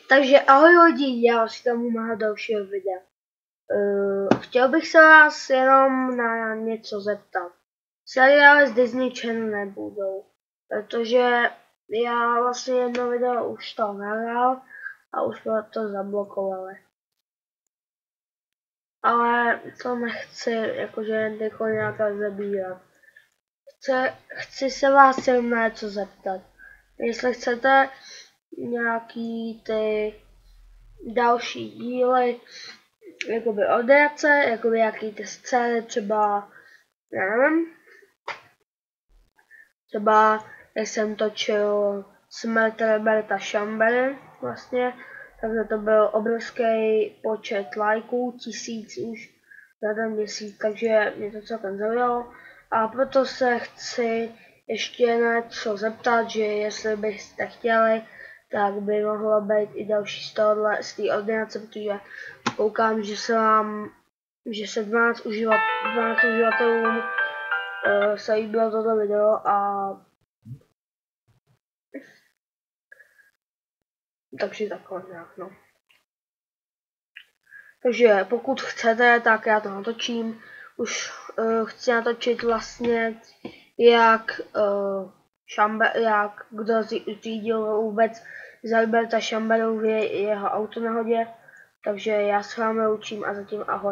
Takže ahoj lidi, já vás tam u mého dalšího videa. Chtěl bych se vás jenom na něco zeptat. Seriály z Disney Channel nebudou, protože já vlastně jedno video už to nahrál a už jsme to zablokovali. Ale to nechci jakože někoho nějak zabírat. Chci se vás jenom na něco zeptat. Jestli chcete nějaký ty další díly jakoby od Jace, jakoby jaký ty scény, třeba, já nevím, třeba jak jsem točil Smrt Roberta Chambery vlastně, takže to byl obrovský počet lajků, 1000 už za ten měsíc, takže mě to celkem zaujalo a proto se chci ještě něco zeptat, že jestli byste chtěli, tak by mohlo být i další z té ordinace, protože koukám, že se 12 uživatelům se líbilo toto video a takže takhle nějak, no. Takže pokud chcete, tak já to natočím. Už chci natočit vlastně, jak kdo řídil vůbec za Roberta Chamberu v jeho autonehodě. Takže já s vámi učím a zatím ahoj.